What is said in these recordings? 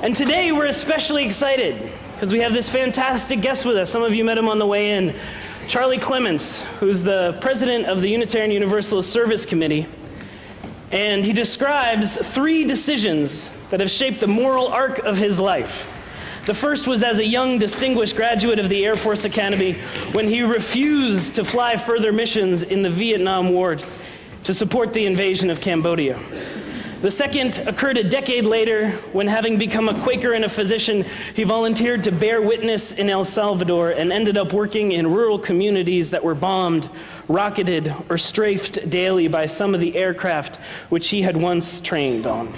And today we're especially excited because we have this fantastic guest with us. Some of you met him on the way in. Charlie Clements, who's the president of the Unitarian Universalist Service Committee. And he describes 3 decisions that have shaped the moral arc of his life. The first was as a young, distinguished graduate of the Air Force Academy when he refused to fly further missions in the Vietnam War to support the invasion of Cambodia. The second occurred a decade later when, having become a Quaker and a physician, he volunteered to bear witness in El Salvador and ended up working in rural communities that were bombed, rocketed, or strafed daily by some of the aircraft which he had once trained on.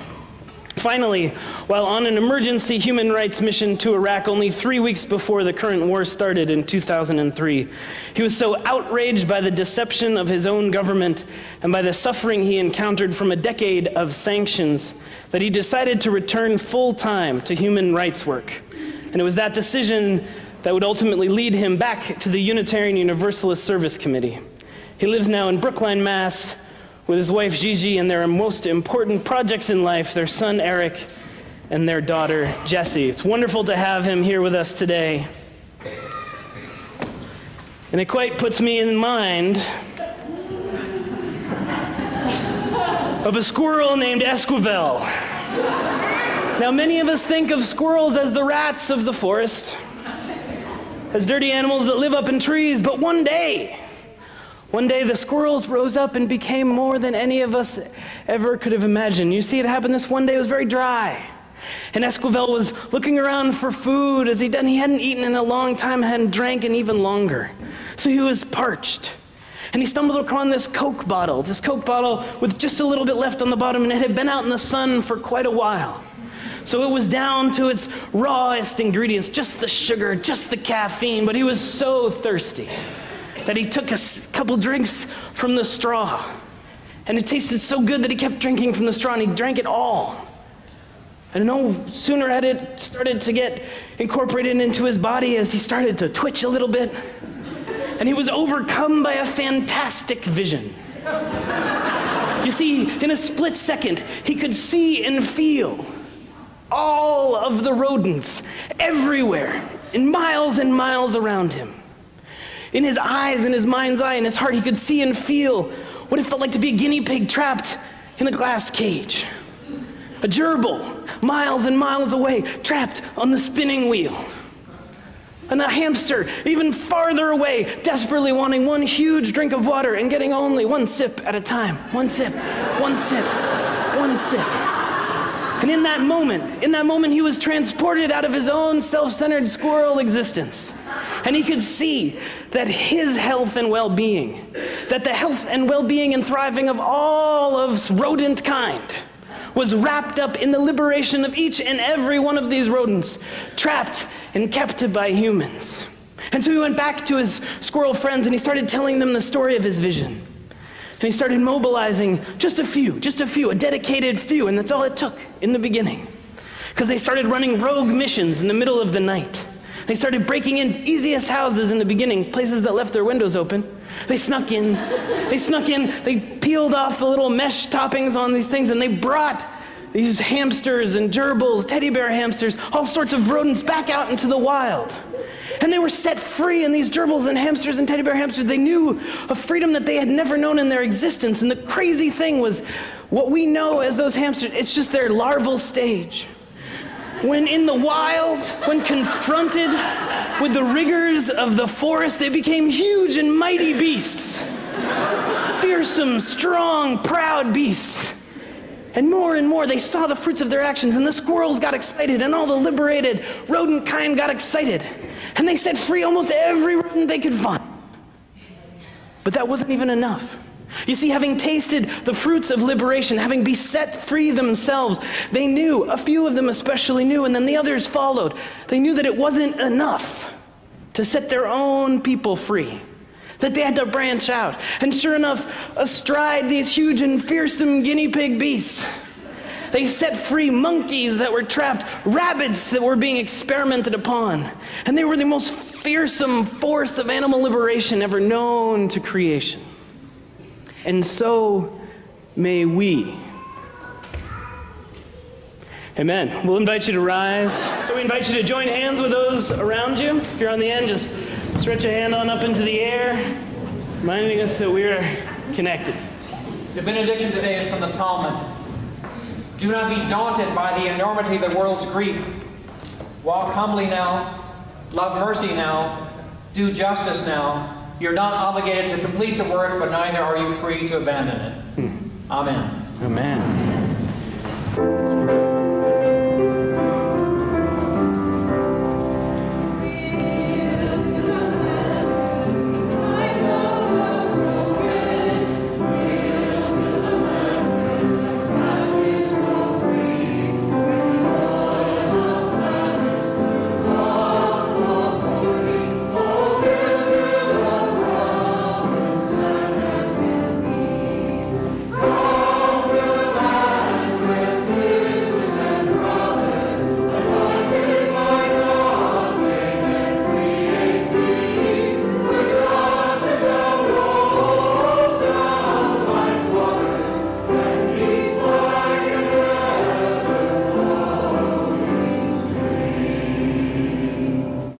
Finally, while on an emergency human rights mission to Iraq only 3 weeks before the current war started in 2003, he was so outraged by the deception of his own government and by the suffering he encountered from a decade of sanctions that he decided to return full-time to human rights work. And it was that decision that would ultimately lead him back to the Unitarian Universalist Service Committee. He lives now in Brookline, Mass., with his wife Gigi and their most important projects in life, their son Eric and their daughter Jessie. It's wonderful to have him here with us today. And it quite puts me in mind of a squirrel named Esquovel. Now, many of us think of squirrels as the rats of the forest, as dirty animals that live up in trees, but one day the squirrels rose up and became more than any of us ever could have imagined. You see, it happened this one day. It was very dry. And Esquovel was looking around for food as he hadn't eaten in a long time, hadn't drank in even longer. So he was parched. And he stumbled upon this Coke bottle with just a little bit left on the bottom, and it had been out in the sun for quite a while. So it was down to its rawest ingredients, just the sugar, just the caffeine, but he was so thirsty that he took a couple drinks from the straw. And it tasted so good that he kept drinking from the straw, and he drank it all. And no sooner had it started to get incorporated into his body as he started to twitch a little bit, and he was overcome by a fantastic vision. You see, in a split second, he could see and feel all of the rodents everywhere, in miles and miles around him. In his eyes, in his mind's eye, in his heart, he could see and feel what it felt like to be a guinea pig trapped in a glass cage. A gerbil, miles and miles away, trapped on the spinning wheel. And a hamster, even farther away, desperately wanting one huge drink of water and getting only one sip at a time. One sip, one sip, one sip. And in that moment, he was transported out of his own self-centered squirrel existence. And he could see that his health and well-being, that the health and well-being and thriving of all of rodent kind was wrapped up in the liberation of each and every one of these rodents, trapped and kept by humans. And so he went back to his squirrel friends and he started telling them the story of his vision. And he started mobilizing just a few, a dedicated few, and that's all it took in the beginning. Because they started running rogue missions in the middle of the night. They started breaking in easiest houses in the beginning, places that left their windows open. They snuck in, they peeled off the little mesh toppings on these things, and they brought these hamsters and gerbils, teddy bear hamsters, all sorts of rodents back out into the wild. And they were set free, and these gerbils and hamsters and teddy bear hamsters, they knew a freedom that they had never known in their existence. And the crazy thing was, what we know as those hamsters, it's just their larval stage. When in the wild, when confronted with the rigors of the forest, they became huge and mighty beasts. Fearsome, strong, proud beasts. And more, they saw the fruits of their actions, and the squirrels got excited, and all the liberated rodent kind got excited. And they set free almost every rodent they could find. But that wasn't even enough. You see, having tasted the fruits of liberation, having been set free themselves, they knew, a few of them especially knew, and then the others followed. They knew that it wasn't enough to set their own people free, that they had to branch out. And sure enough, astride these huge and fearsome guinea pig beasts, they set free monkeys that were trapped, rabbits that were being experimented upon, and they were the most fearsome force of animal liberation ever known to creation. And so may we. Amen. We'll invite you to rise. So we invite you to join hands with those around you. If you're on the end, just stretch a hand on up into the air, reminding us that we're connected. The benediction today is from the Talmud. Do not be daunted by the enormity of the world's grief. Walk humbly now. Love mercy now. Do justice now. You're not obligated to complete the work, but neither are you free to abandon it. Amen. Amen.